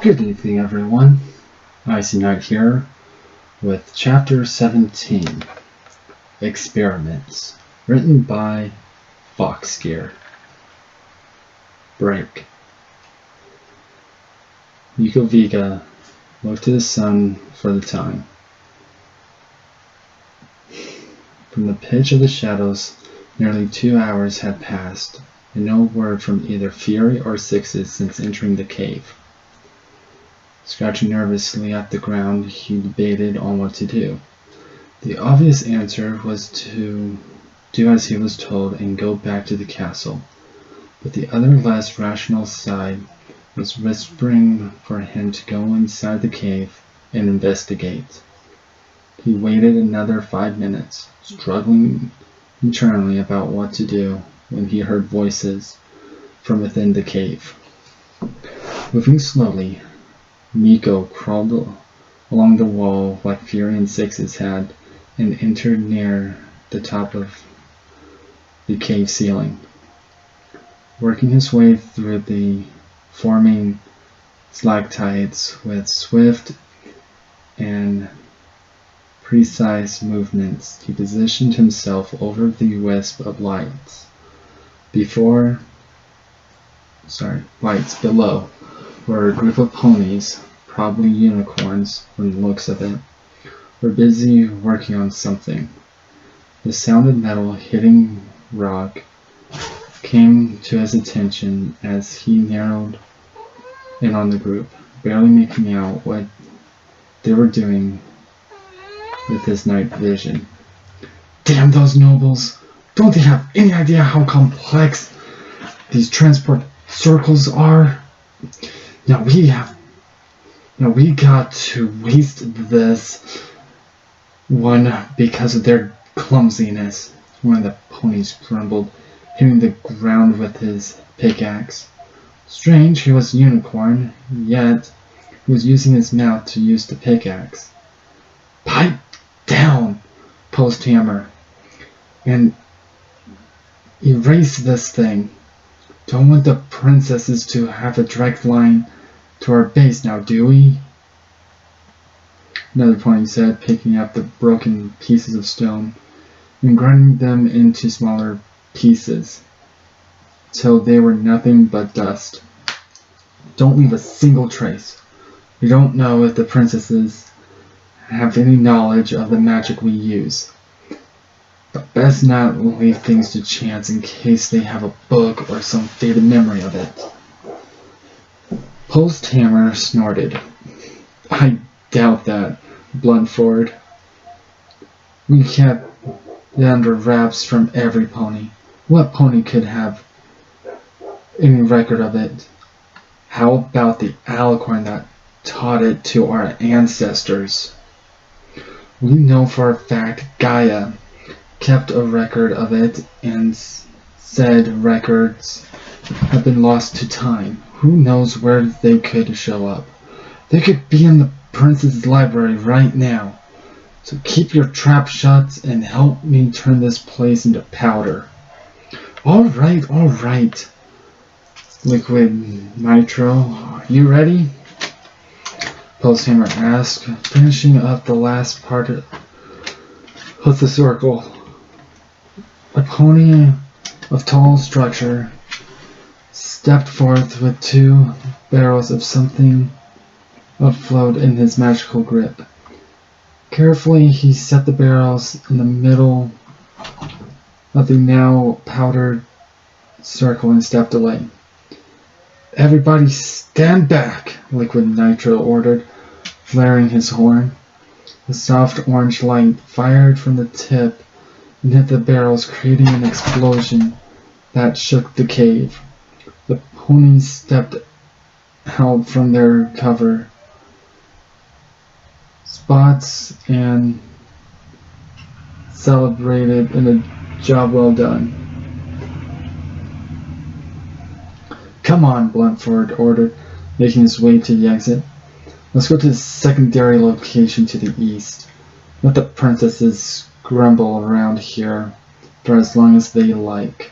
Good evening, everyone. Icy Night here with Chapter 17, Experiments, written by Foxgear. Break. Vega looked to the sun for the time. From the pitch of the shadows, nearly 2 hours had passed, and no word from either Fury or Sixes since entering the cave. Scratching nervously at the ground, he debated on what to do. The obvious answer was to do as he was told and go back to the castle, but the other less rational side was whispering for him to go inside the cave and investigate. He waited another 5 minutes, struggling internally about what to do, when he heard voices from within the cave. Moving slowly, Nico crawled along the wall like Fury and Sixes had and entered near the top of the cave ceiling. Working his way through the forming stalactites with swift and precise movements, he positioned himself over the wisp of lights below, where a group of ponies, probably unicorns from the looks of it, were busy working on something. The sound of metal hitting rock came to his attention as he narrowed in on the group, barely making out what they were doing with his night vision. Damn those nobles! Don't they have any idea how complex these transport circles are? Now we got to waste this one because of their clumsiness. One of the ponies grumbled, hitting the ground with his pickaxe. Strange, he was a unicorn, yet he was using his mouth to use the pickaxe. Pipe down, Post-Hammer, and erase this thing. Don't want the princesses to have a direct line to our base now, do we? Another pony said, picking up the broken pieces of stone and grinding them into smaller pieces till they were nothing but dust. Don't leave a single trace. We don't know if the princesses have any knowledge of the magic we use. But best not leave things to chance in case they have a book or some faded memory of it. Post-Hammer snorted. I doubt that, Bluntford. We kept it under wraps from every pony. What pony could have any record of it? How about the alicorn that taught it to our ancestors? We know for a fact Gaia kept a record of it, and said records have been lost to time. Who knows where they could show up? They could be in the prince's library right now. So keep your trap shut and help me turn this place into powder. All right. Liquid Nitro, are you ready? Post-Hammer asked, finishing up the last part of the circle. A pony of tall structure stepped forth with 2 barrels of something afloat in his magical grip. Carefully, he set the barrels in the middle of the now powdered circle and stepped away. Everybody stand back, Liquid Nitro ordered, flaring his horn. The soft orange light fired from the tip and hit the barrels, creating an explosion that shook the cave. The ponies stepped out from their cover spots and celebrated in a job well done. Come on, Bluntford ordered, making his way to the exit. Let's go to the secondary location to the east. Let the princesses grumble around here for as long as they like.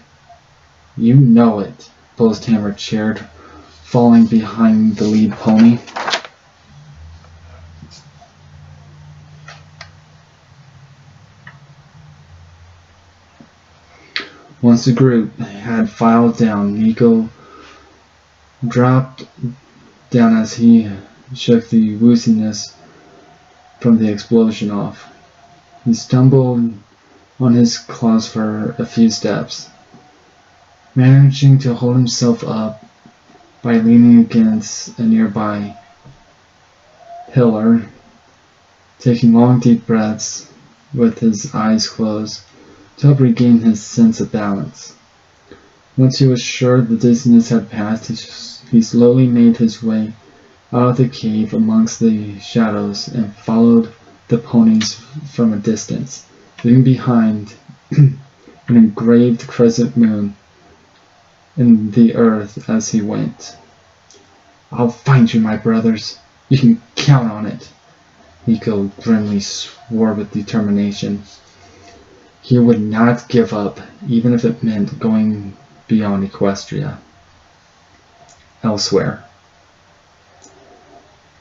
You know it, Post-Hammer cheered, falling behind the lead pony. Once the group had filed down, Nico dropped down as he shook the wooziness from the explosion off. He stumbled on his claws for a few steps, managing to hold himself up by leaning against a nearby pillar, taking long deep breaths with his eyes closed to help regain his sense of balance. Once he was sure the dizziness had passed, he slowly made his way out of the cave amongst the shadows and followed the ponies from a distance, leaving behind an engraved crescent moon in the earth as he went. "I'll find you, my brothers. You can count on it," Nico grimly swore with determination. He would not give up, even if it meant going beyond Equestria. Elsewhere.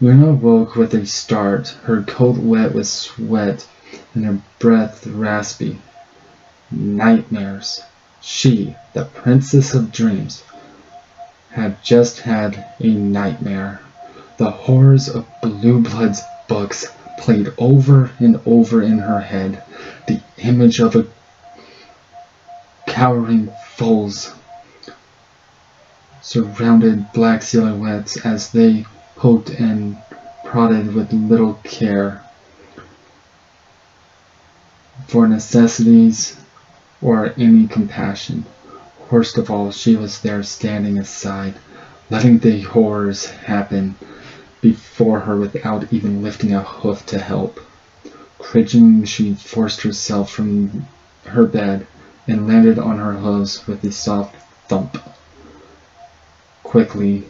Luna woke with a start, her coat wet with sweat and her breath raspy. Nightmares. She, the princess of dreams, had just had a nightmare. The horrors of Blue Blood's books played over and over in her head. The image of a cowering foes surrounded black silhouettes as they poked and prodded with little care for necessities or any compassion. Worst of all, she was there standing aside, letting the horrors happen before her without even lifting a hoof to help. Cringing, she forced herself from her bed and landed on her hooves with a soft thump. Quickly,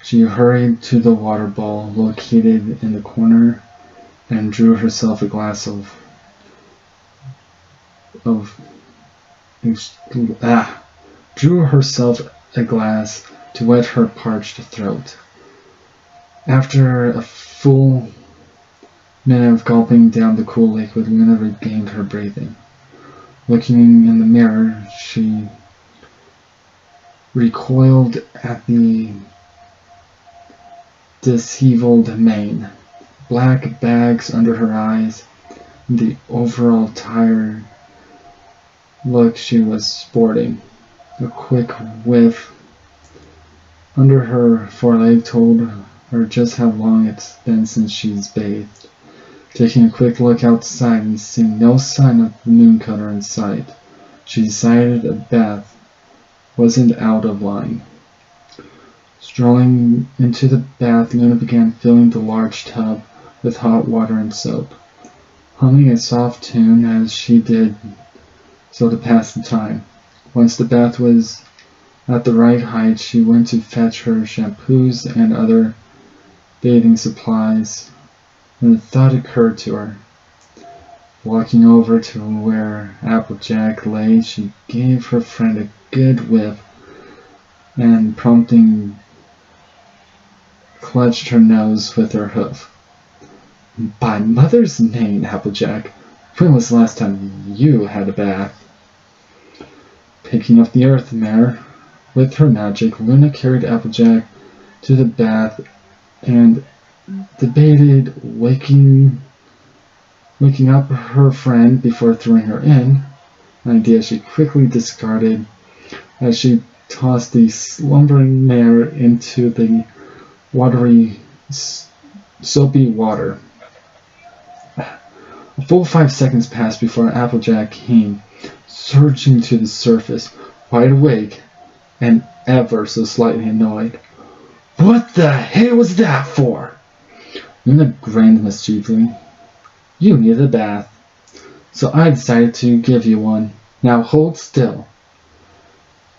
she hurried to the water bowl located in the corner and drew herself a glass drew herself a glass to wet her parched throat. After a full minute of gulping down the cool liquid, Luna regained her breathing. Looking in the mirror, she recoiled at the disheveled mane, black bags under her eyes, and the overall tired look she was sporting. A quick whiff under her foreleg told her just how long it's been since she's bathed. Taking a quick look outside and seeing no sign of the mooncutter in sight, she decided a bath wasn't out of line. Strolling into the bath, Luna began filling the large tub with hot water and soap, humming a soft tune as she did so to pass the time. Once the bath was at the right height, she went to fetch her shampoos and other bathing supplies, and a thought occurred to her. Walking over to where Applejack lay, she gave her friend a good whiff and prompting clutched her nose with her hoof. "By mother's name, Applejack, when was the last time you had a bath?" Picking up the earth mare with her magic, Luna carried Applejack to the bath and debated waking up her friend before throwing her in, an idea she quickly discarded as she tossed the slumbering mare into the watery, soapy water. A full 5 seconds passed before Applejack came surging to the surface, wide awake and ever so slightly annoyed. "What the hell was that for?" Luna grinned mischievously. "You needed a bath, so I decided to give you one. Now hold still."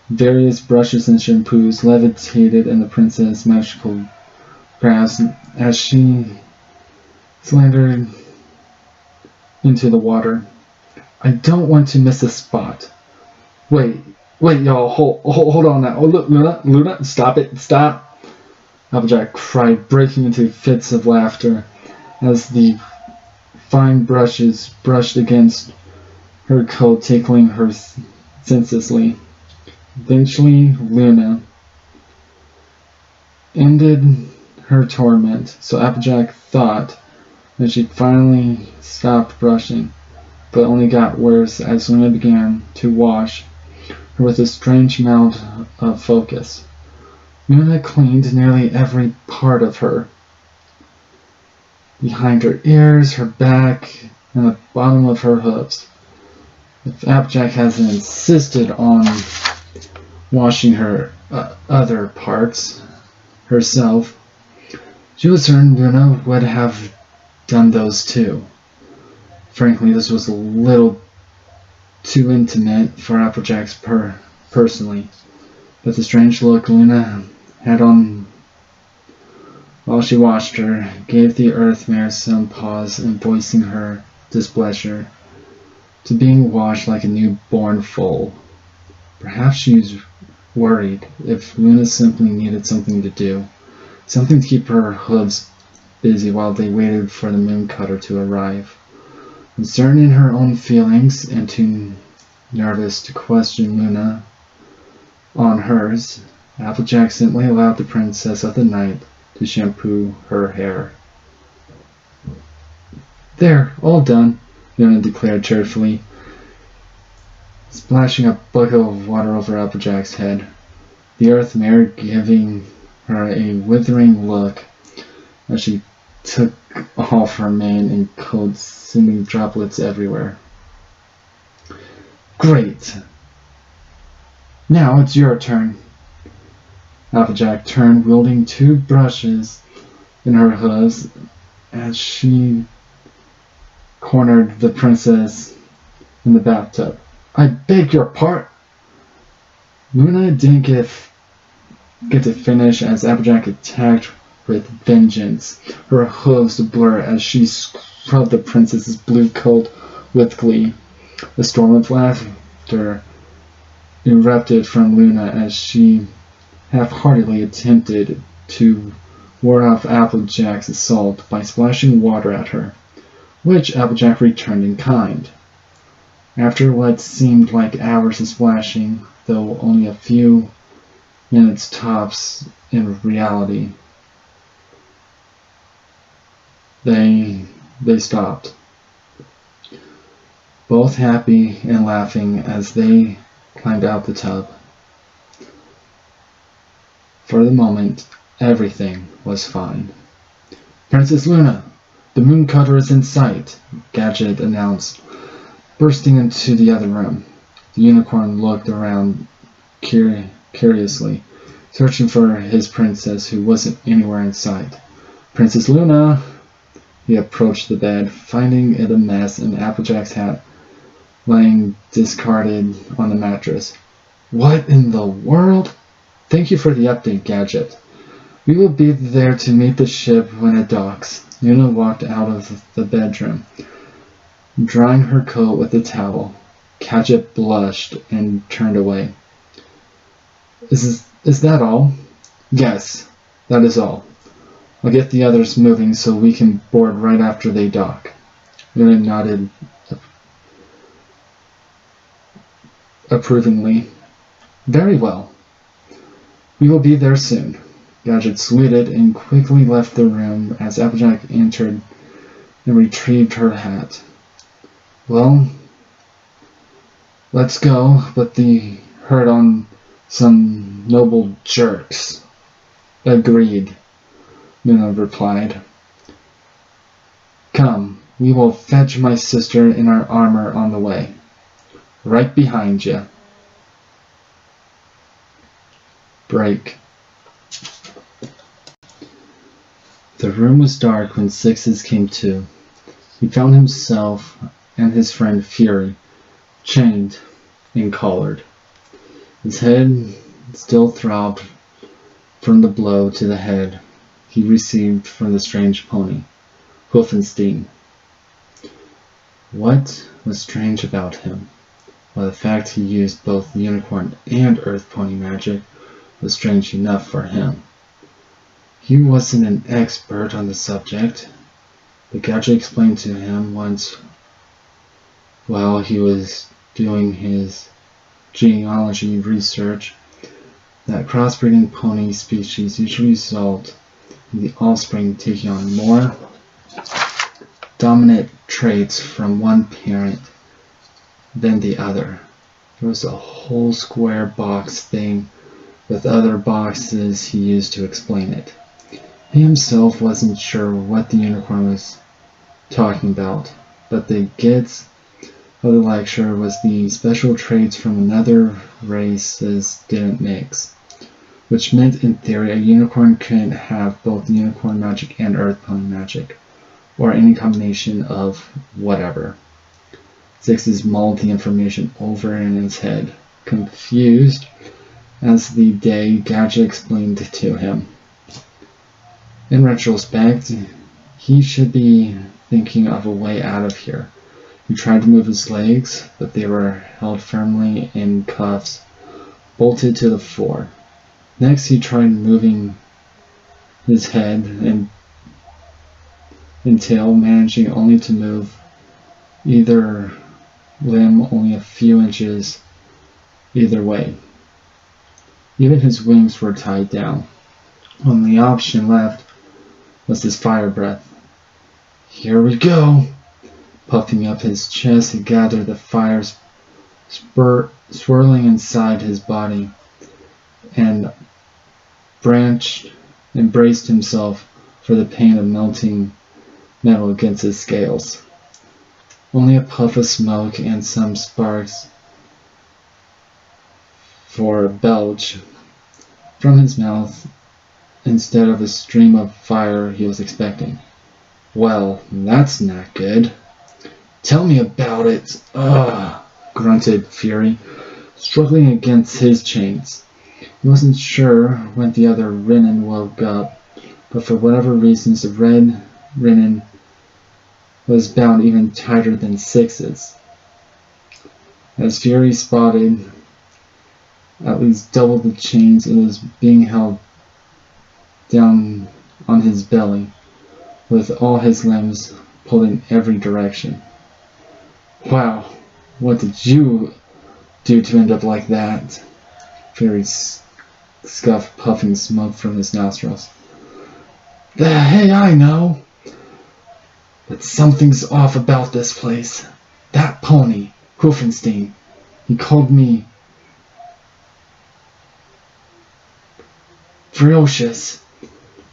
Various brushes and shampoos levitated in the princess's magical grasp as she slandered into the water. "I don't want to miss a spot. Wait, Wait, y'all, hold on now. Oh, look, Luna, stop it, stop. Applejack cried, breaking into fits of laughter as the fine brushes brushed against her coat, tickling her senselessly. Eventually, Luna ended her torment, so Applejack thought that she'd finally stopped brushing, but only got worse as Luna began to wash her with a strange amount of focus. Luna cleaned nearly every part of her. Behind her ears, her back, and the bottom of her hooves. If Applejack hasn't insisted on washing her other parts herself, she was certain Luna would have done those too. Frankly, this was a little too intimate for Applejack's personally, but the strange look Luna had on while she watched her gave the earth mare some pause in voicing her displeasure to being washed like a newborn foal. Perhaps she was worried if Luna simply needed something to do, something to keep her hooves busy while they waited for the moon cutter to arrive. Uncertain in her own feelings and too nervous to question Luna on hers, Applejack simply allowed the Princess of the Night to shampoo her hair. There, all done, Luna declared cheerfully, splashing a bucket of water over Applejack's head, the earth mare giving her a withering look as she took off her mane and coat, sending droplets everywhere. Great! Now it's your turn. Applejack turned, wielding two brushes in her hooves as she cornered the princess in the bathtub. I beg your pardon. Luna didn't get to finish as Applejack attacked with vengeance, her hooves blur as she scrubbed the princess's blue coat with glee. A storm of laughter erupted from Luna as she half-heartedly attempted to ward off Applejack's assault by splashing water at her, which Applejack returned in kind. After what seemed like hours of splashing, though only a few minutes tops in reality, they stopped, both happy and laughing as they climbed out the tub. For the moment, everything was fine. Princess Luna, the moon cutter is in sight, Gadget announced, bursting into the other room. The unicorn looked around curiously, searching for his princess who wasn't anywhere in sight. Princess Luna! He approached the bed, finding it a mess and Applejack's hat laying discarded on the mattress. What in the world? Thank you for the update, Gadget. We will be there to meet the ship when it docks. Luna walked out of the bedroom, drying her coat with a towel. Gadget blushed and turned away. Is that all? Yes, that is all. I'll get the others moving so we can board right after they dock. Luna nodded approvingly. Very well. We will be there soon. Gadget saluted and quickly left the room as Applejack entered and retrieved her hat. Well, let's go, but the hurt on some noble jerks. Agreed, Luna replied. Come, we will fetch my sister in our armor on the way. Right behind you. Break. The room was dark when Sixes came to. He found himself and his friend Fury chained and collared. His head still throbbed from the blow to the head he received from the strange pony, Hoofenstein. What was strange about him? while the fact he used both unicorn and earth pony magic was strange enough for him. He wasn't an expert on the subject, but Gadget explained to him once while he was doing his genealogy research that crossbreeding pony species usually result in the offspring taking on more dominant traits from one parent than the other. There was a whole square box thing with other boxes he used to explain it. He himself wasn't sure what the unicorn was talking about, but the gist of the lecture was the special traits from another races didn't mix, which meant in theory a unicorn couldn't have both unicorn magic and earth pony magic, or any combination of whatever. Sixes mulled the information over in his head, confused as the day Gadget explained it to him. In retrospect, he should be thinking of a way out of here. He tried to move his legs, but they were held firmly in cuffs, bolted to the floor. Next, he tried moving his head and tail, managing only to move either limb only a few inches either way. Even his wings were tied down. Only option left was his fire breath. Here we go! Puffing up his chest, he gathered the fire swirling inside his body and braced himself for the pain of melting metal against his scales. Only a puff of smoke and some sparks for a belch from his mouth instead of a stream of fire he was expecting. Well, that's not good. Tell me about it. Ugh, grunted Fury, struggling against his chains. He wasn't sure when the other Renin woke up, but for whatever reasons the red Renin was bound even tighter than Six's. As Fury spotted at least double the chains, it was being held down on his belly, with all his limbs pulled in every direction. Wow, what did you do to end up like that? Fury scuffed, puffing smoke from his nostrils. Hey, I know. But something's off about this place. That pony, Hoofenstein, he called me ferocious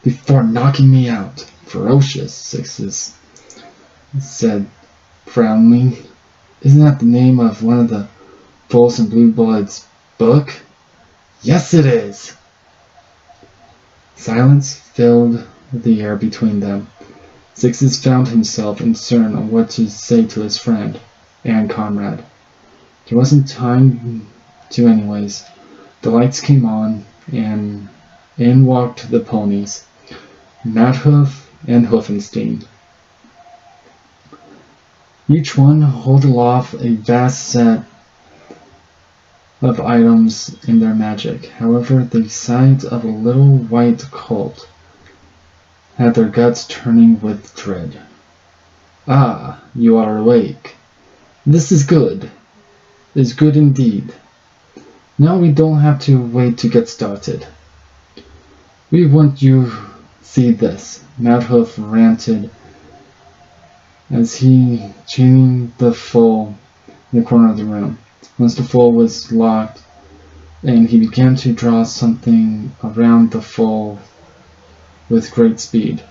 before knocking me out. Ferocious, Sixes said, frowning. Isn't that the name of one of the Bulls and Blue Bloods book? Yes, it is. Silence filled the air between them. Sixes found himself uncertain on what to say to his friend and comrade. There wasn't time to anyways. The lights came on, and in walked the ponies, Madhoof and Hoofenstein. Each one held aloft a vast set of items in their magic. However, the sight of a little white colt had their guts turning with dread. Ah, you are awake. This is good. Is good indeed. Now we don't have to wait to get started. We want you see this, Madhoof ranted as he chained the foal in the corner of the room. Once the foal was locked, and he began to draw something around the foal with great speed.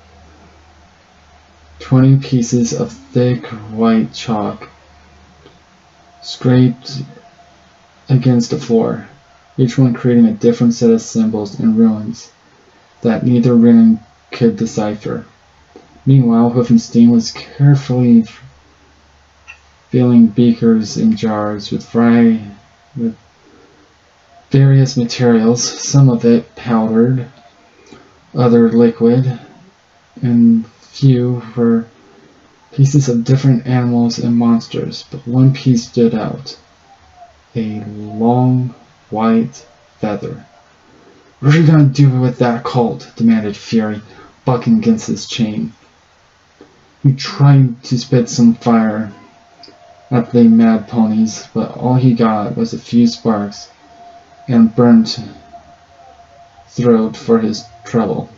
20 pieces of thick white chalk scraped against the floor, each one creating a different set of symbols and runes that neither Renin could decipher. Meanwhile, Hoofenstein was carefully filling beakers and jars with various materials, some of it powdered, other liquid, and few were pieces of different animals and monsters, but one piece stood out. a long white feather. "What are you going to do with that colt?" demanded Fury, bucking against his chain. He tried to spit some fire at the mad ponies, but all he got was a few sparks and burnt throat for his trouble.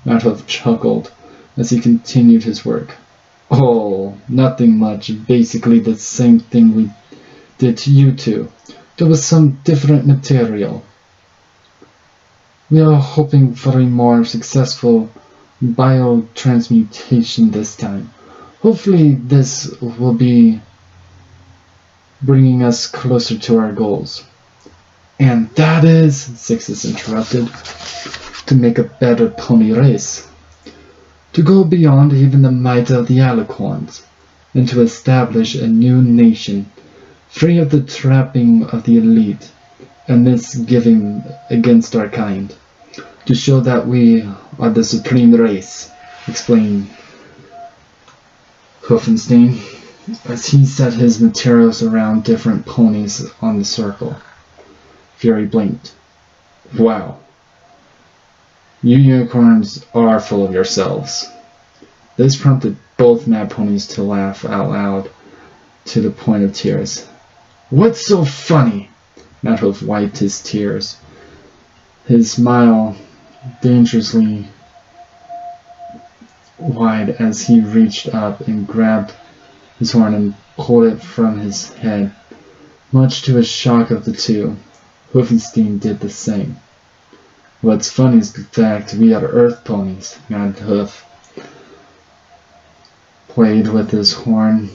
Madhoof chuckled as he continued his work. "Oh, nothing much. Basically the same thing we did to you two. There was some different material. We are hoping for a more successful biotransmutation this time. Hopefully this will be bringing us closer to our goals." "And that is," Sixes interrupted, "to make a better pony race. To go beyond even the might of the Alicorns, and to establish a new nation, free of the trapping of the elite and misgiving against our kind. To show that we are the supreme race," explained Hoofenstein, as he set his materials around different ponies on the circle. Fury blinked. "Wow. You unicorns are full of yourselves." This prompted both mad ponies to laugh out loud to the point of tears. "What's so funny?" Madhoof wiped his tears, his smile dangerously wide as he reached up and grabbed his horn and pulled it from his head. Much to the shock of the two, Hoofenstein did the same. "What's funny is the fact we are earth ponies." Madhoof played with his horn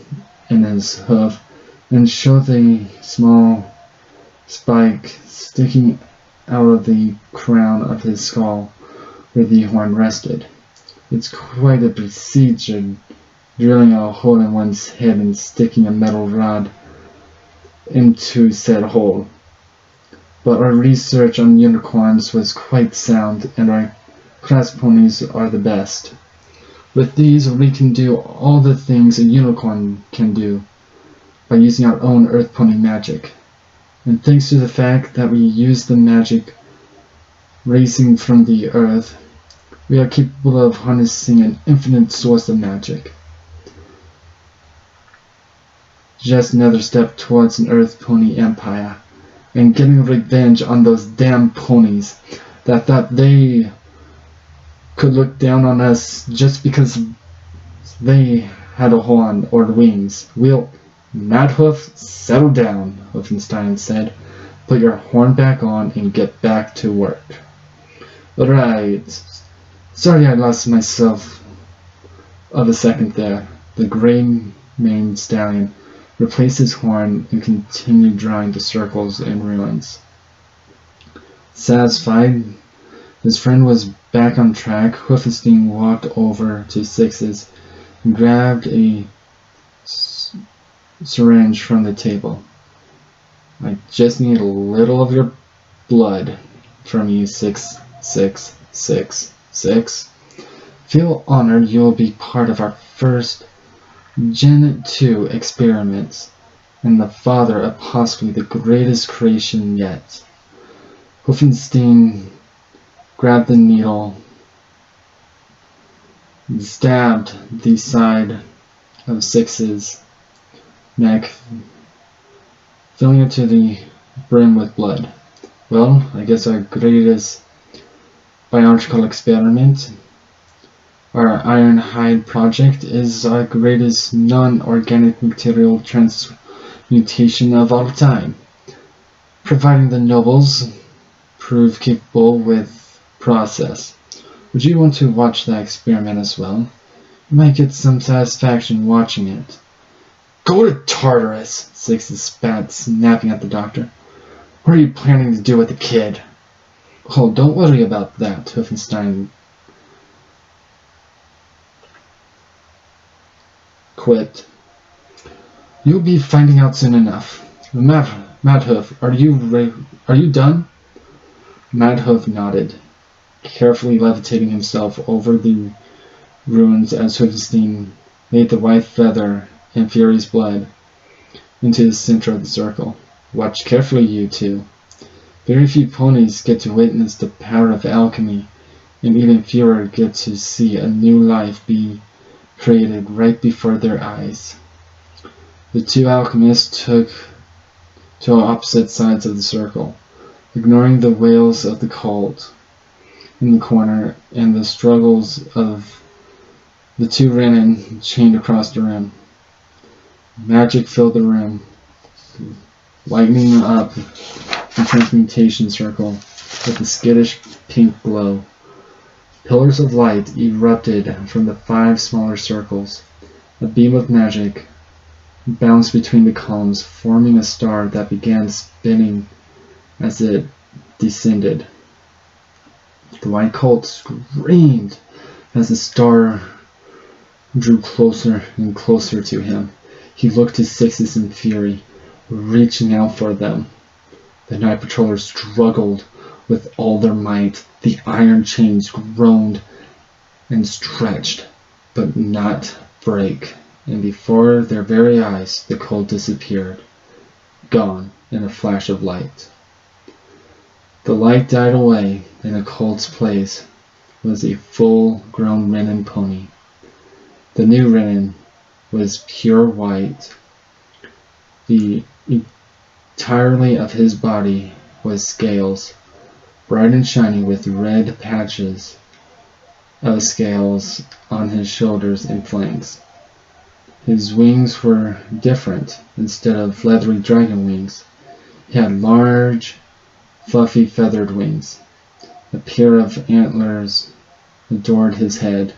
in his hoof and showed the small spike sticking out of the crown of his skull where the horn rested. "It's quite a procedure, drilling a hole in one's head and sticking a metal rod into said hole. But our research on unicorns was quite sound, and our class ponies are the best. With these, we can do all the things a unicorn can do by using our own earth pony magic. And thanks to the fact that we use the magic racing from the earth, we are capable of harnessing an infinite source of magic. Just another step towards an earth pony empire, and getting revenge on those damn ponies that thought they could look down on us just because they had a horn or wings. We'll..." "Madhoof, settle down," Hoofenstein said. "Put your horn back on and get back to work." "Right. Sorry I lost myself of a second there." The gray-maned stallion replaced his horn and continued drawing the circles and ruins. Satisfied his friend was back on track, Hoofenstein walked over to Sixes and grabbed a syringe from the table. "I just need a little of your blood from you, 6666. Feel honored you'll be part of our first Gen 2 experiments, and the father of possibly the greatest creation yet." Hoofenstein grabbed the needle, stabbed the side of Six's neck, filling it to the brim with blood. "Well, I guess our greatest biological experiment, our iron hide project, is our greatest non-organic material transmutation of all time. Providing the nobles prove capable with process. Would you want to watch that experiment as well? You might get some satisfaction watching it." "Go to Tartarus!" Sixes spat, snapping at the doctor. "What are you planning to do with the kid?" "Oh, don't worry about that," Hoofenstein quipped. "You'll be finding out soon enough. Madhoof, are you done?" Madhoof nodded, carefully levitating himself over the ruins as Hoofenstein laid the white feather and Fury's blood into the center of the circle. Watch carefully, you two. Very few ponies get to witness the power of alchemy, and even fewer get to see a new life be created right before their eyes. The two alchemists took to opposite sides of the circle, ignoring the wails of the cult in the corner and the struggles of the two Renin chained across the room. Magic filled the room, lighting up the transmutation circle with a skittish pink glow. Pillars of light erupted from the 5 smaller circles. A beam of magic bounced between the columns, forming a star that began spinning as it descended. The white cult screamed as the star drew closer and closer to him. He looked to Sixes in fury, reaching out for them. The night patrollers struggled with all their might. The iron chains groaned and stretched, but not break. And before their very eyes, the cult disappeared, gone in a flash of light. The light died away, and the cult's place was a full-grown Renin pony. The new Renin was pure white. The entirety of his body was scales, bright and shiny with red patches of scales on his shoulders and flanks. His wings were different. Instead of leathery dragon wings, he had large, fluffy feathered wings. A pair of antlers adorned his head,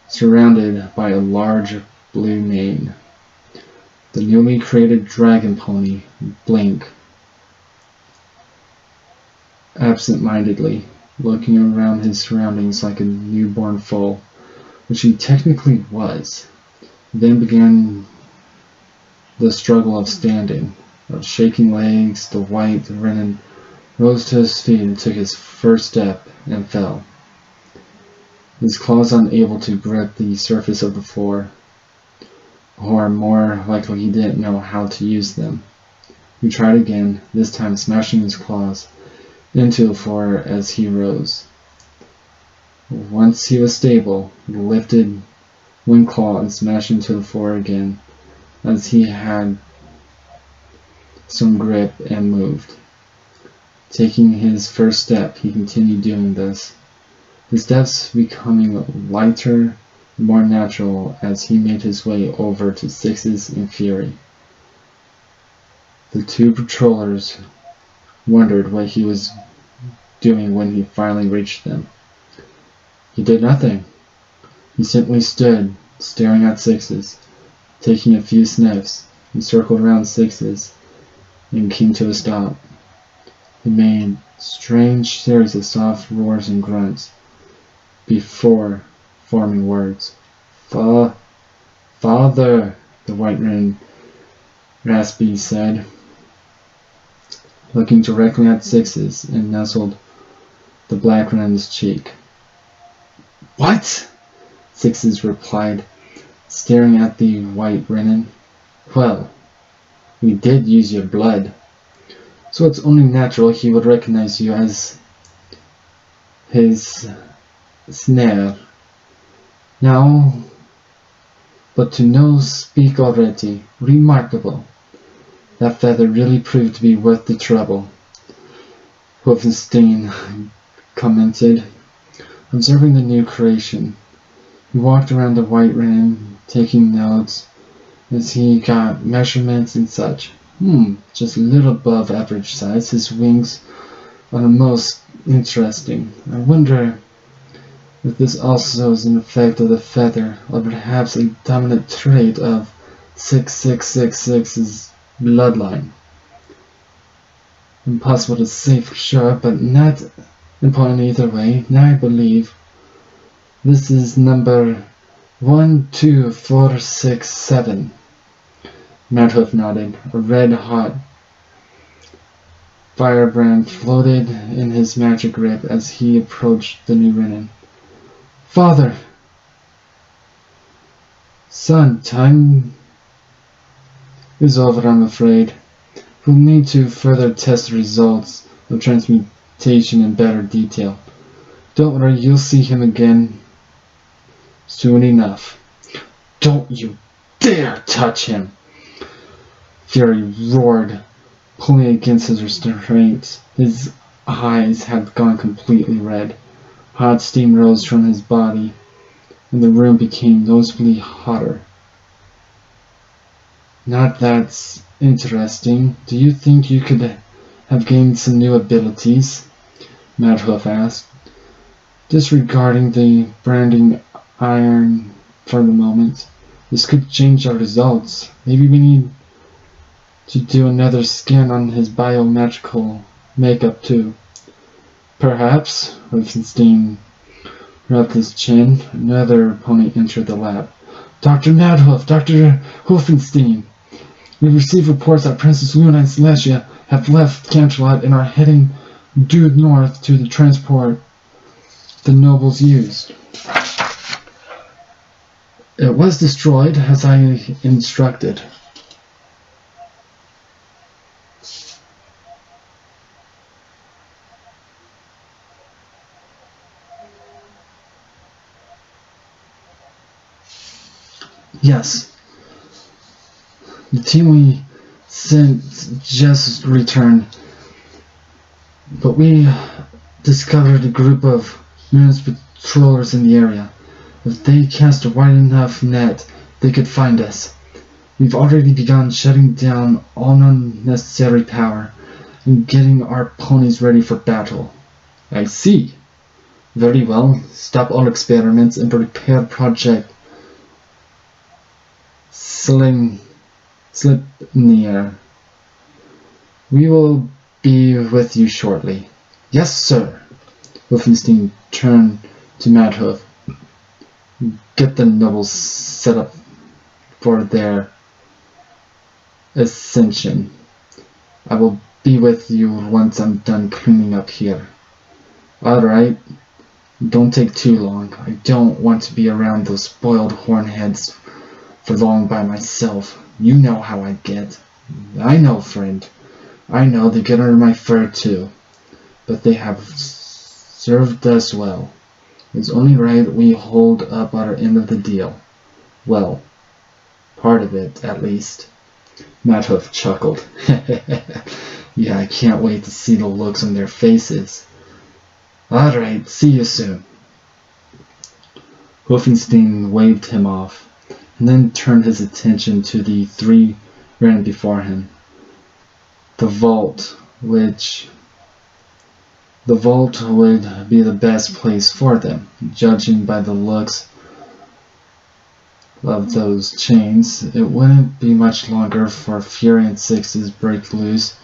surrounded by a large blue mane. The newly created dragon pony blinked absent-mindedly, looking around his surroundings like a newborn foal, which he technically was. Then began the struggle of standing. Of shaking legs, the white Renin rose to his feet and took his first step and fell. His claws unable to grip the surface of the floor, or more likely he didn't know how to use them. He tried again, this time smashing his claws into the floor as he rose. Once he was stable, he lifted one claw and smashed into the floor again as he had some grip and moved. Taking his first step, he continued doing this, his steps becoming lighter and more natural as he made his way over to Sixes in fury. The two patrollers wondered what he was doing when he finally reached them. He did nothing. He simply stood, staring at Sixes, taking a few sniffs. He circled around Sixes and came to a stop. He made a strange series of soft roars and grunts before forming words. Father, the white Renin raspy said, looking directly at Sixes and nestled the black Renin's cheek. What? Sixes replied, staring at the white Renin. Well, we did use your blood, so it's only natural he would recognize you as his snare. Now, but to know speak already, remarkable. That feather really proved to be worth the trouble, Wolfenstein commented, observing the new creation. He walked around the white Renin, taking notes as he got measurements and such. Just a little above average size. His wings are the most interesting. I wonder if this also is an effect of the feather, or perhaps a dominant trait of 6666's bloodline. Impossible to say for sure, but not important either way. Now I believe this is number 12467. Madhoof nodded. A red-hot firebrand floated in his magic grip as he approached the new Renin. Father! Son, time is over, I'm afraid. We'll need to further test the results of transmutation in better detail. Don't worry, you'll see him again soon enough. Don't you dare touch him! Fury roared, pulling against his restraints. His eyes had gone completely red. Hot steam rose from his body, and the room became noticeably hotter. Not that's interesting. Do you think you could have gained some new abilities? Madhoof asked, disregarding the branding iron for the moment. This could change our results. Maybe we need to do another scan on his biomagical makeup too. Perhaps. Wolfenstein rubbed his chin. Another pony entered the lab. Dr. Madhoof, Dr. Wolfenstein. We received reports that Princess Luna and Celestia have left Canterlot and are heading due north to the transport the nobles used. It was destroyed as I instructed. Yes. The team we sent just returned, but we discovered a group of Moon's patrollers in the area. If they cast a wide enough net, they could find us. We've already begun shutting down all unnecessary power and getting our ponies ready for battle. I see. Very well. Stop all experiments and prepare Project Slipnir. We will be with you shortly. Yes, sir. Wolfenstein turned to Madhoof. Get the nobles set up for their ascension. I will be with you once I'm done cleaning up here. Alright. Don't take too long. I don't want to be around those spoiled hornheads for long by myself. You know how I get. I know, friend. I know they get under my fur too. But they have served us well. It's only right we hold up our end of the deal. Well, part of it, at least. Madhoof chuckled. Yeah, I can't wait to see the looks on their faces. Alright, see you soon. Wolfenstein waved him off, and then turned his attention to the three ran before him. The vault would be the best place for them, judging by the looks of those chains. It wouldn't be much longer for Furiant Six's break loose,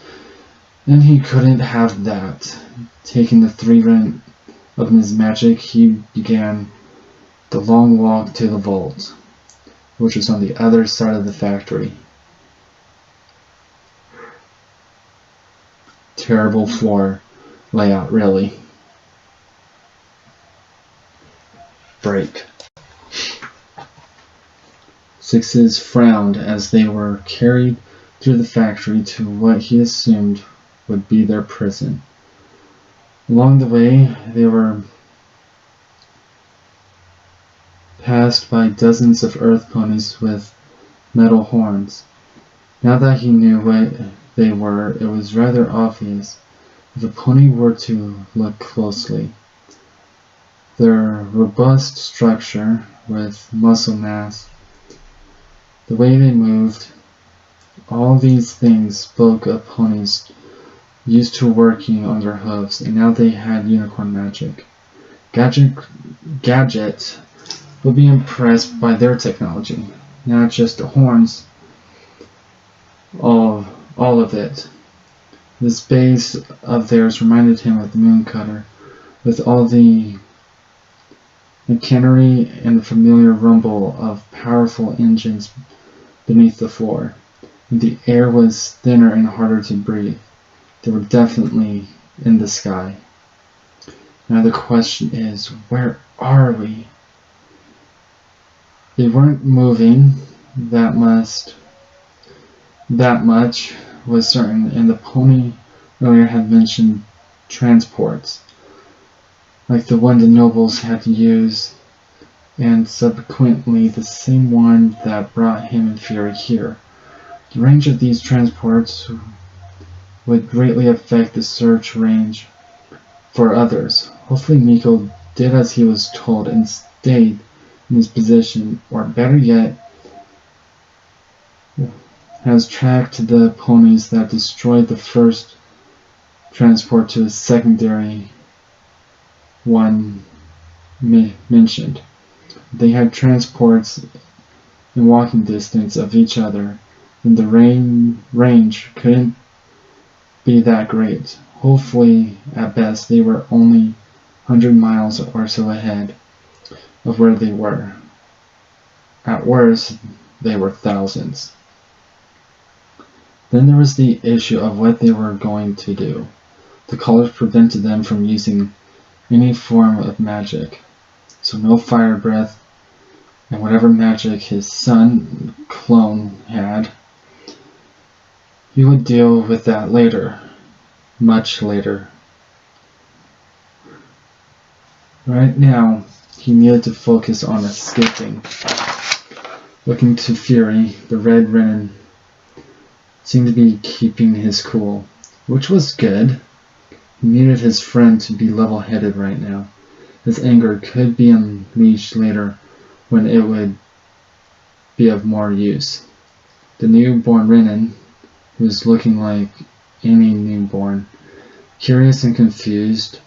and he couldn't have that. Taking the three ring of his magic, he began the long walk to the vault, which was on the other side of the factory. Terrible floor layout, really. Break. Sixes frowned as they were carried through the factory to what he assumed would be their prison. Along the way, they were passed by dozens of earth ponies with metal horns. Now that he knew what they were, it was rather obvious if a pony were to look closely. Their robust structure with muscle mass, the way they moved, all these things spoke of ponies used to working on their hooves, and now they had unicorn magic. Gadget would be impressed by their technology, not just the horns, all of it. This base of theirs reminded him of the Mooncutter, with all the machinery and the familiar rumble of powerful engines beneath the floor. The air was thinner and harder to breathe. They were definitely in the sky. Now the question is, where are we? They weren't moving that much, was certain, and the pony earlier had mentioned transports, like the one the nobles had to use, and subsequently the same one that brought him and Fury here. The range of these transports would greatly affect the search range for others. Hopefully Miko did as he was told and stayed in his position, or better yet, has tracked the ponies that destroyed the first transport to a secondary one mentioned. They had transports in walking distance of each other, and the range couldn't be that great. Hopefully, at best, they were only 100 miles or so ahead of where they were. At worst, they were thousands. Then there was the issue of what they were going to do. The collars prevented them from using any form of magic, so no fire breath, and whatever magic his son clone had, he would deal with that later, much later. Right now, he needed to focus on escaping. Looking to Fury, the Red Renin seemed to be keeping his cool, which was good. He needed his friend to be level-headed right now. His anger could be unleashed later when it would be of more use. The newborn Renin, who was looking like any newborn, curious and confused,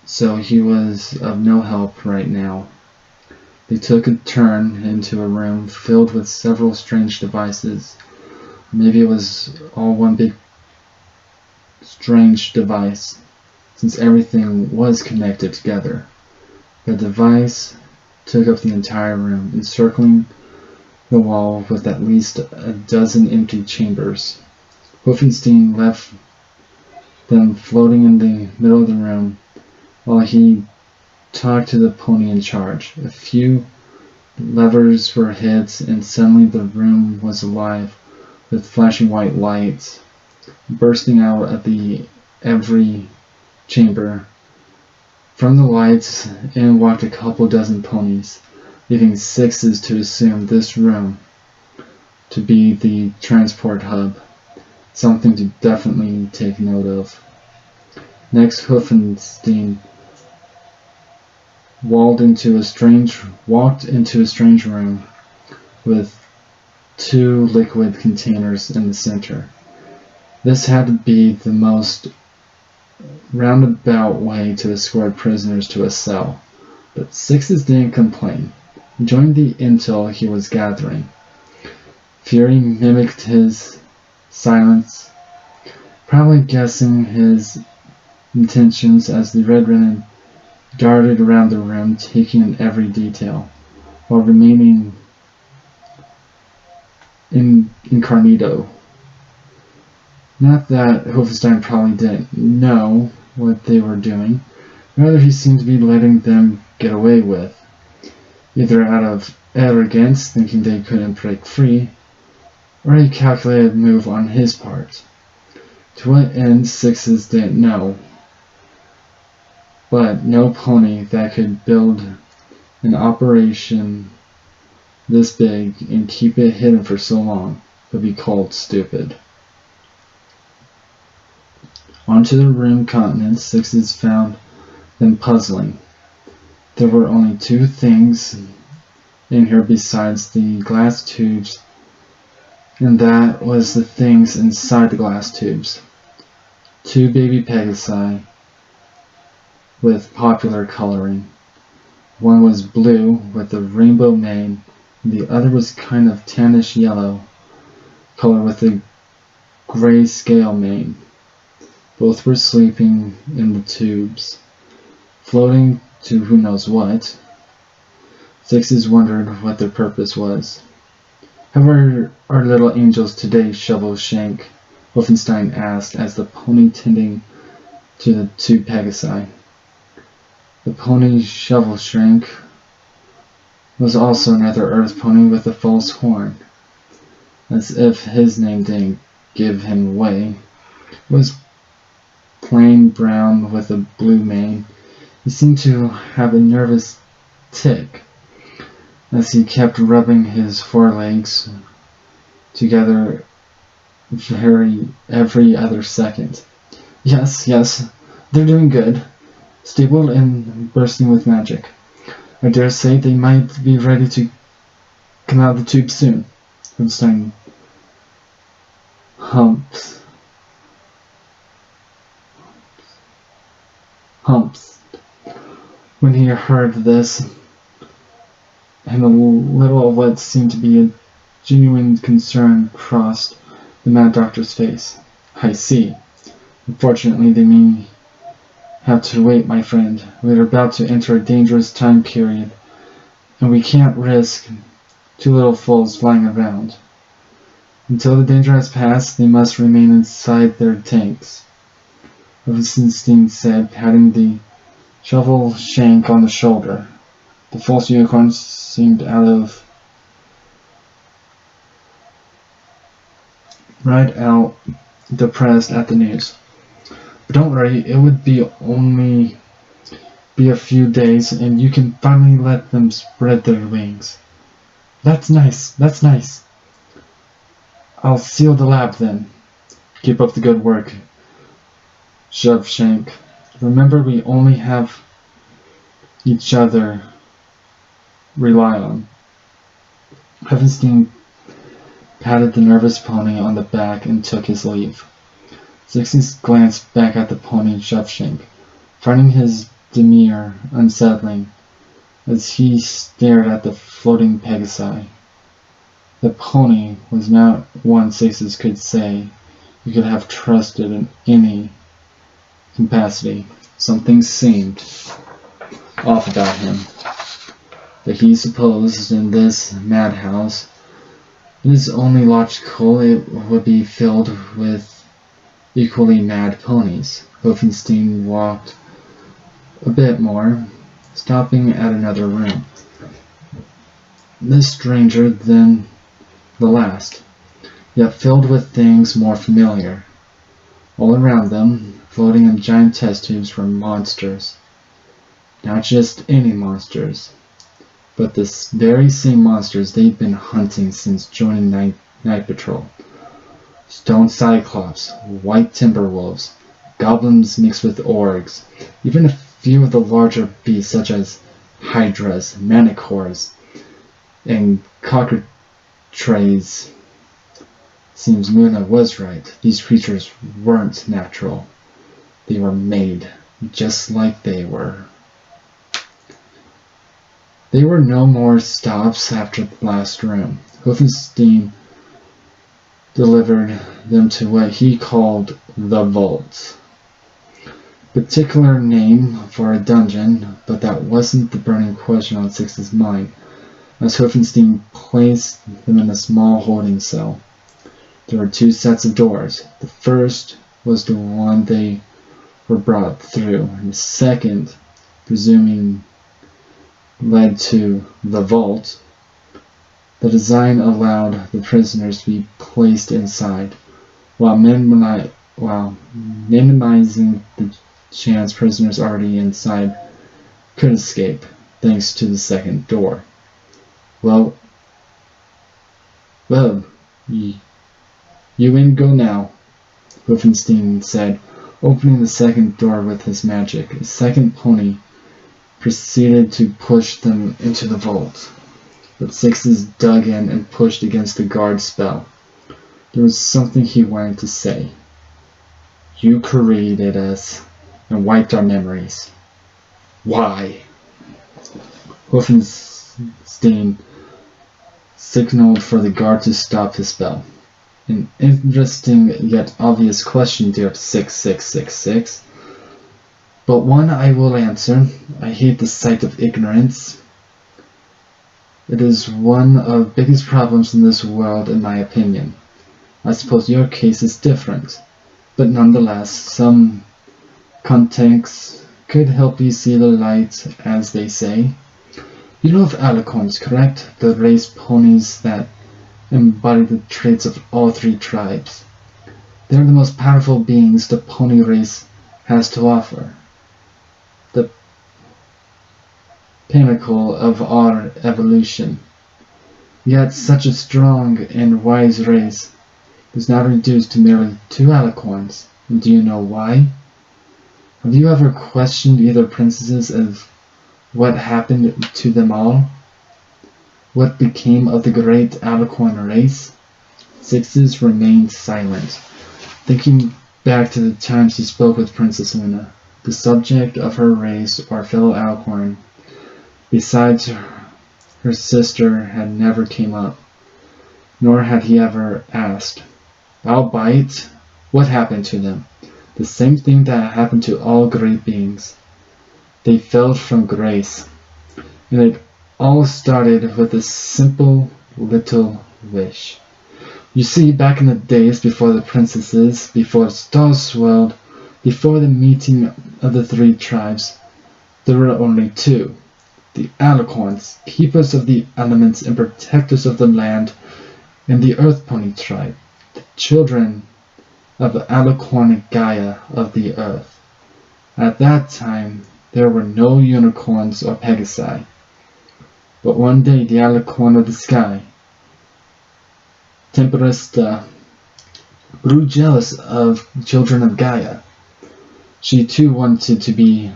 so he was of no help right now. They took a turn into a room filled with several strange devices. Maybe it was all one big strange device, since everything was connected together. The device took up the entire room, encircling the wall with at least a dozen empty chambers. Wolfenstein left them floating in the middle of the room while he talked to the pony in charge. A few levers were hit, and suddenly the room was alive with flashing white lights bursting out of every chamber. From the lights in walked a couple dozen ponies, leaving Sixes to assume this room to be the transport hub, something to definitely take note of. Next, Wolfenstein walked into a strange room with two liquid containers in the center. This had to be the most roundabout way to escort prisoners to a cell, but Sixes didn't complain, enjoying the intel he was gathering. Fury mimicked his silence, probably guessing his intentions as the Red Renin darted around the room, taking in every detail, while remaining incognito. Not that Wolfenstein probably didn't know what they were doing, rather he seemed to be letting them get away with, either out of arrogance, thinking they couldn't break free, or a calculated move on his part. To what end, Sixes didn't know, but no pony that could build an operation this big and keep it hidden for so long would be called stupid. Onto the room continents, Sixes found them puzzling. There were only two things in here besides the glass tubes, and that was the things inside the glass tubes. Two baby Pegasi with popular coloring. One was blue with a rainbow mane, and the other was kind of tannish yellow color with a gray scale mane. Both were sleeping in the tubes, floating to who knows what. Sixes wondered what their purpose was. "How are our little angels today, Shovel Shank?" Wolfenstein asked as the pony tending to the two Pegasi. The pony Shovel Shank was also another earth pony with a false horn. as if his name didn't give him away. It was plain brown with a blue mane. He seemed to have a nervous tic as he kept rubbing his forelegs together every other second. Yes, they're doing good. Stable and bursting with magic. I dare say they might be ready to come out of the tube soon. Einstein humps. When he heard this, and a little of what seemed to be a genuine concern crossed the Mad Doctor's face. I see. Unfortunately, they may have to wait, my friend. We're about to enter a dangerous time period, and we can't risk two little fools flying around. Until the danger has passed, they must remain inside their tanks, Rosenstein said, patting the shovel shank on the shoulder. The false unicorn seemed out depressed at the news. But don't worry, it would only be a few days, and you can finally let them spread their wings. That's nice. I'll seal the lab then. Keep up the good work, Shoveshank. Remember, we only have each other rely on. Heavenstein patted the nervous pony on the back and took his leave. Sixtus glanced back at the pony Shoveshank, finding his demeanor unsettling as he stared at the floating Pegasi. The pony was not one Sixtus could say you could have trusted in any capacity. Something seemed off about him, but he supposed in this madhouse it is only logical it would be filled with equally mad ponies. Hoffenstein walked a bit more, stopping at another room. This stranger than the last, yet filled with things more familiar. All around them, floating in giant test tubes, were monsters. Not just any monsters, but the very same monsters they'd been hunting since joining Night Patrol. Stone Cyclops, white Timberwolves, goblins mixed with orgs, even a few of the larger beasts such as hydras, manicores, and cockatrices. Seems Muna was right. These creatures weren't natural. They were made, just like they were. There were no more stops after the last room. Hoffenstein delivered them to what he called the Vault. Particular name for a dungeon, but that wasn't the burning question on Six's mind, as Hoffenstein placed them in a small holding cell. There were two sets of doors. The first was the one they were brought through, and the second, presuming led to the vault. The design allowed the prisoners to be placed inside, while minimizing the chance prisoners already inside could escape, thanks to the second door. Well, you in go now, Wolfenstein said, opening the second door with his magic. A second pony proceeded to push them into the vault, but Sixes dug in and pushed against the guard spell. There was something he wanted to say. You created us and wiped our memories. Why? Wolfenstein signaled for the guard to stop the spell. An interesting yet obvious question, dear 6666. But one I will answer. I hate the sight of ignorance. It is one of the biggest problems in this world, in my opinion. I suppose your case is different, but nonetheless, some context could help you see the light, as they say. You know of alicorns, correct? The race ponies that embody the traits of all three tribes. They are the most powerful beings the pony race has to offer. The pinnacle of our evolution. Yet such a strong and wise race is now reduced to merely 2 alicorns. And do you know why? Have you ever questioned either princesses of what happened to them all? What became of the great alicorn race? Sixes remained silent, thinking back to the time she spoke with Princess Luna. The subject of her race or fellow alicorn, besides her sister, had never came up, nor had he ever asked. Albeit, what happened to them? The same thing that happened to all great beings. They fell from grace, and it all started with a simple little wish. You see, back in the days before the princesses, before stars swelled, before the meeting of the 3 tribes, there were only 2. The alicorns, keepers of the elements and protectors of the land, and the earth pony tribe, the children of alicorn Gaia of the earth. At that time, there were no unicorns or pegasi. But one day the alicorn of the sky, Temperista, grew jealous of the children of Gaia. She too wanted to be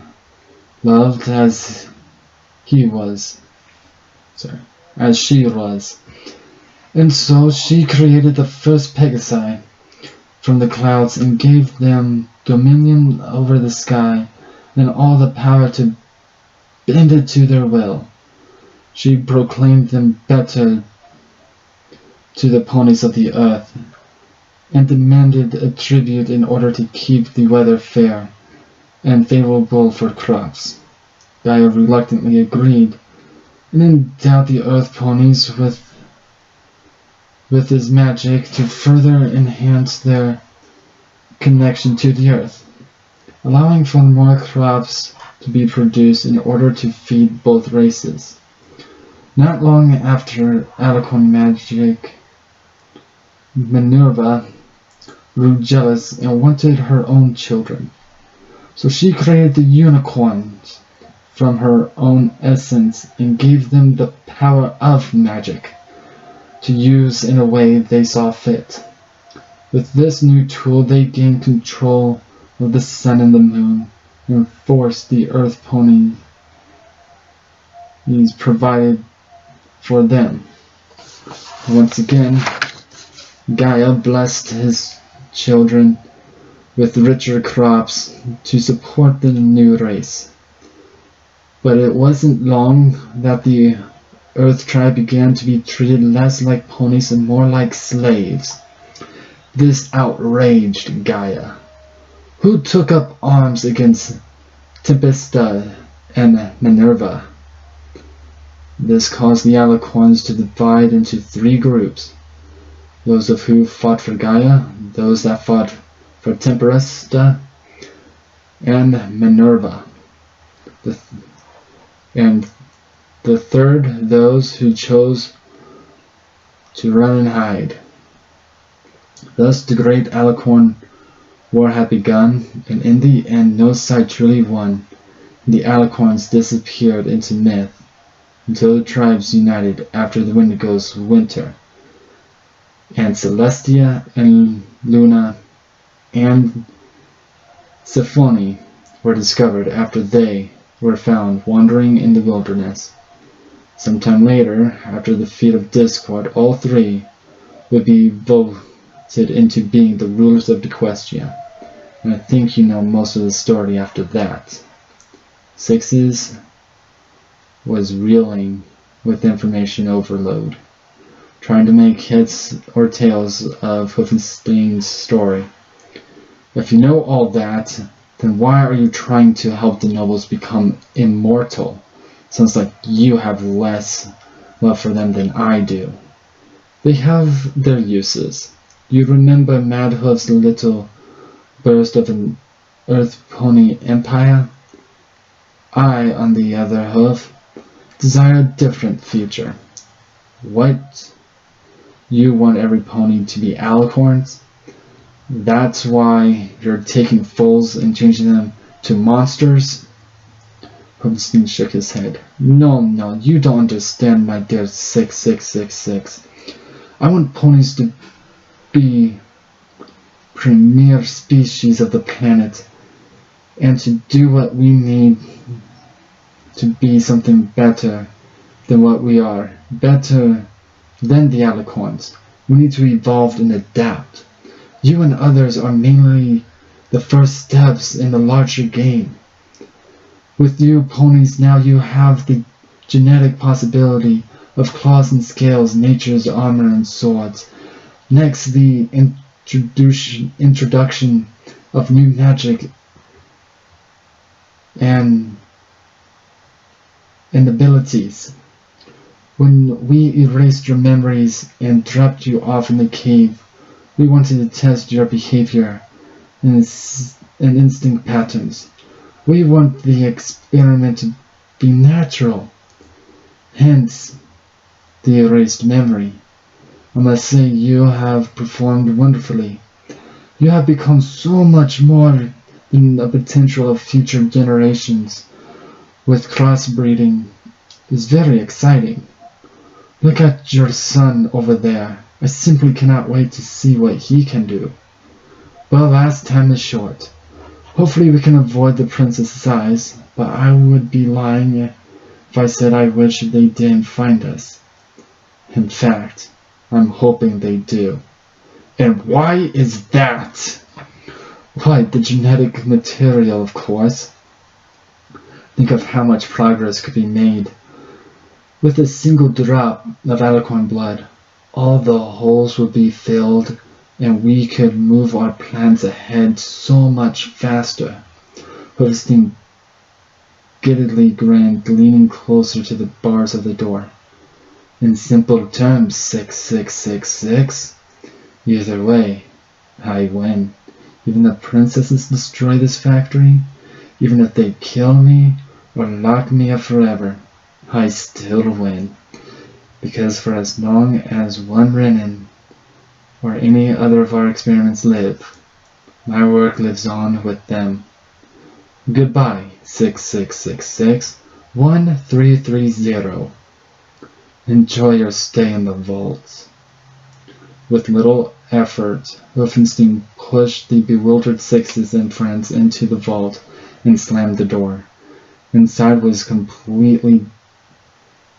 loved as she was. And so she created the first Pegasi from the clouds and gave them dominion over the sky and all the power to bend it to their will. She proclaimed them better to the ponies of the earth and demanded a tribute in order to keep the weather fair and favorable for crops. Gaia reluctantly agreed and endowed the earth ponies with his magic to further enhance their connection to the earth, allowing for more crops to be produced in order to feed both races. Not long after alicorn magic, Minerva grew jealous and wanted her own children. So she created the unicorns from her own essence and gave them the power of magic to use in a way they saw fit. With this new tool, they gained control of the sun and the moon and forced the earth ponies provided for them. Once again, Gaia blessed his children with richer crops to support the new race. But it wasn't long that the Earth tribe began to be treated less like ponies and more like slaves. This outraged Gaia, who took up arms against Tempesta and Minerva. This caused the alicorns to divide into 3 groups, those of who fought for Gaia, those that fought for Temperista and Minerva, and the third, those who chose to run and hide. Thus the great alicorn war had begun, and in the end no side truly won, and the alicorns disappeared into myth until the tribes united after the Wendigo's winter, and Celestia and Luna and Sephone were discovered after they were found wandering in the wilderness. Sometime later, after the feat of discord, all 3 would be voted into being the rulers of Equestria, and I think you know most of the story after that. Sixes was reeling with information overload, trying to make heads or tails of Hoofenstein's story. If you know all that, then why are you trying to help the nobles become immortal? Sounds like you have less love for them than I do. They have their uses. You remember Madhoof's little burst of an earth pony empire? I, on the other hoof, desire a different future. What You want every pony to be alicorns? That's why you're taking foals and changing them to monsters? Hovenstein shook his head. No, you don't understand, my dear 6666. I want ponies to be premier species of the planet, and to do what we need to be something better than what we are, better than the alicorns. We need to evolve and adapt. You and others are mainly the first steps in the larger game. With you ponies now you have the genetic possibility of claws and scales, nature's armor and swords. Next, the introduction of new magic and abilities. When we erased your memories and dropped you off in the cave, we wanted to test your behavior and instinct patterns. We want the experiment to be natural. Hence, the erased memory. I must say you have performed wonderfully. You have become so much more than the potential of future generations. With crossbreeding is very exciting. Look at your son over there. I simply cannot wait to see what he can do. Well, last time is short. Hopefully we can avoid the princess's eyes, but I would be lying if I said I wish they didn't find us. In fact, I'm hoping they do. And why is that? Why, the genetic material, of course. Think of how much progress could be made. With a single drop of alicorn blood, all the holes would be filled, and we could move our plans ahead so much faster. Hovenstein giddily grinned, leaning closer to the bars of the door. In simple terms, 6666. Either way, I win. Even the princesses destroy this factory, even if they kill me or lock me up forever, I still win. Because for as long as one Renin or any other of our experiments live, my work lives on with them. Goodbye, 6666 1330. Enjoy your stay in the vault. With little effort, Hovenstein pushed the bewildered sixes and friends into the vault and slammed the door. Inside was completely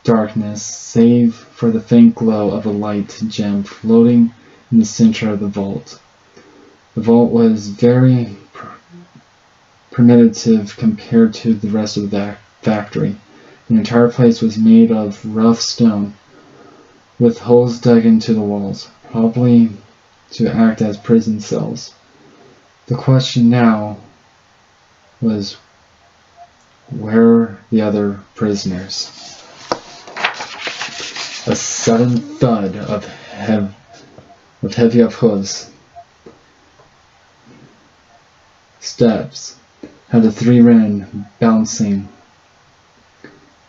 darkness, save for the faint glow of a light gem floating in the center of the vault. The vault was very primitive compared to the rest of the factory. The entire place was made of rough stone, with holes dug into the walls, probably to act as prison cells. The question now was, where were the other prisoners? A sudden thud of heavy hooves. Steps had the three Renin bouncing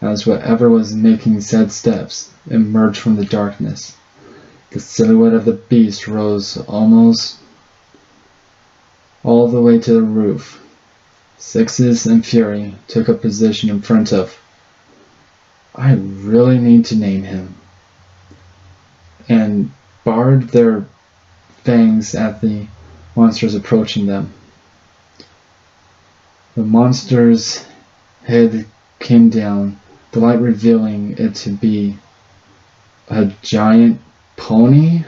as whatever was making said steps emerged from the darkness. The silhouette of the beast rose almost all the way to the roof. Sixes and Fury took a position in front of. I really need to name him. And bared their fangs at the monsters approaching them. The monster's head came down, the light revealing it to be a giant pony.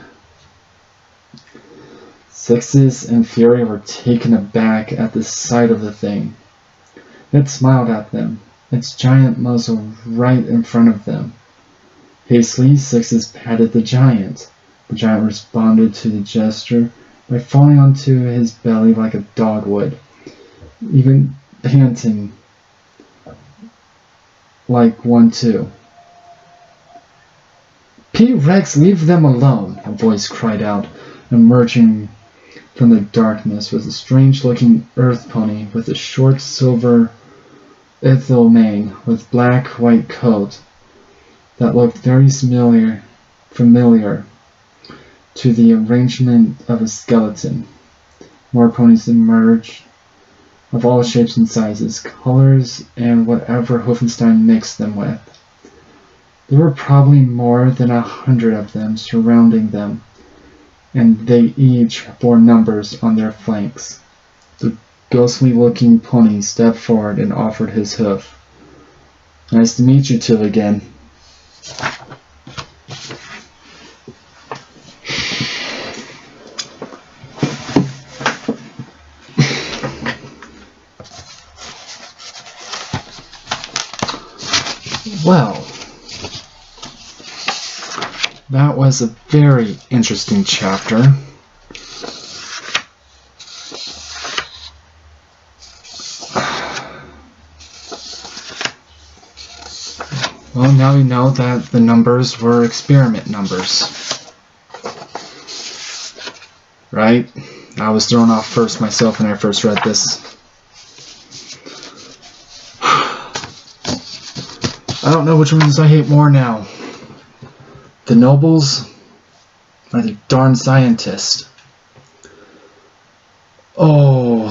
Sixes and Fury were taken aback at the sight of the thing. It smiled at them, its giant muzzle right in front of them. Hastily, Sixes patted the giant. The giant responded to the gesture by falling onto his belly like a dog would, even panting like one too. P-Rex, leave them alone, a voice cried out, emerging from the darkness was a strange-looking earth pony with a short silver ethel mane with black-white coat that looked very familiar. to the arrangement of a skeleton. More ponies emerged of all shapes and sizes, colors, and whatever Hoofenstein mixed them with. There were probably more than 100 of them surrounding them, and they each bore numbers on their flanks. The ghostly-looking pony stepped forward and offered his hoof. "Nice to meet you two again." Well, that was a very interesting chapter. Well, now we know that the numbers were experiment numbers. Right? I was thrown off first myself when I first read this. I don't know which ones I hate more now. The nobles or the darn scientist. Oh.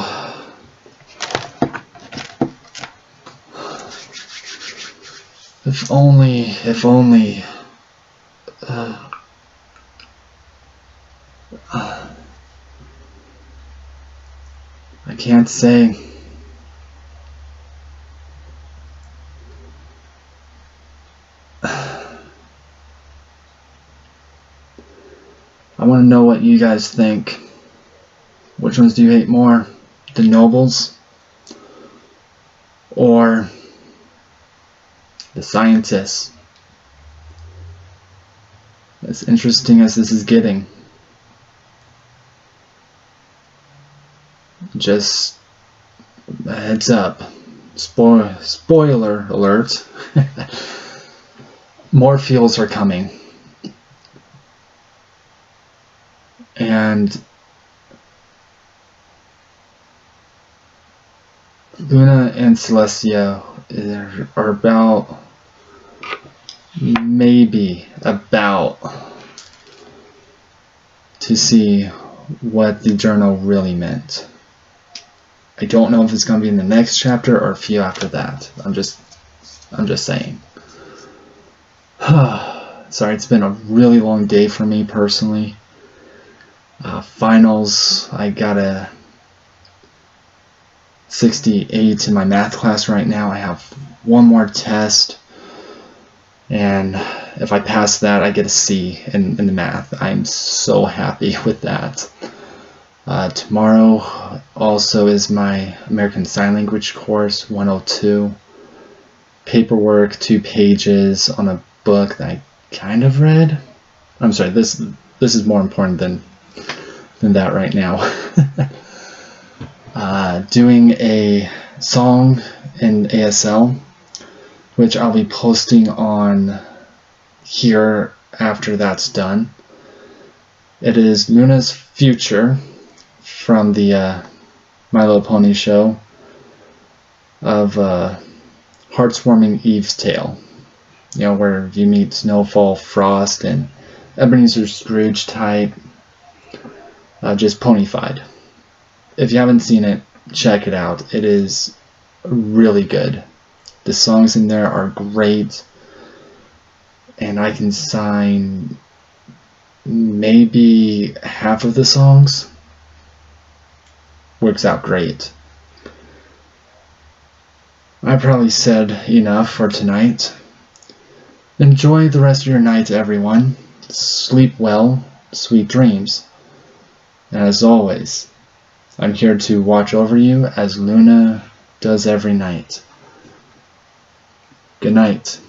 If only. I can't say. I want to know what you guys think. Which ones do you hate more? The nobles or the scientists? As interesting as this is getting. Just a heads up. Spoiler alert. More feels are coming. And Luna and Celestia are about to see what the journal really meant. I don't know if it's going to be in the next chapter or a few after that. I'm just saying. Sorry, it's been a really long day for me personally. Finals, I got a 68 in my math class right now. I have one more test, and if I pass that, I get a C in the math. I'm so happy with that. Tomorrow also is my American Sign Language course, 102. Paperwork, 2 pages on a book that I kind of read. I'm sorry, this is more important than that right now. Doing a song in ASL, which I'll be posting on here after that's done. It is Luna's Future from the My Little Pony show of Heartswarming Eve's Tale. You know, where you meet Snowfall, Frost, and Ebenezer Scrooge type, just ponyfied. If you haven't seen it, check it out. It is really good. The songs in there are great, and I can sign maybe half of the songs. Works out great. I probably said enough for tonight. Enjoy the rest of your night, everyone. Sleep well, sweet dreams. And as always, I'm here to watch over you as Luna does every night. Good night.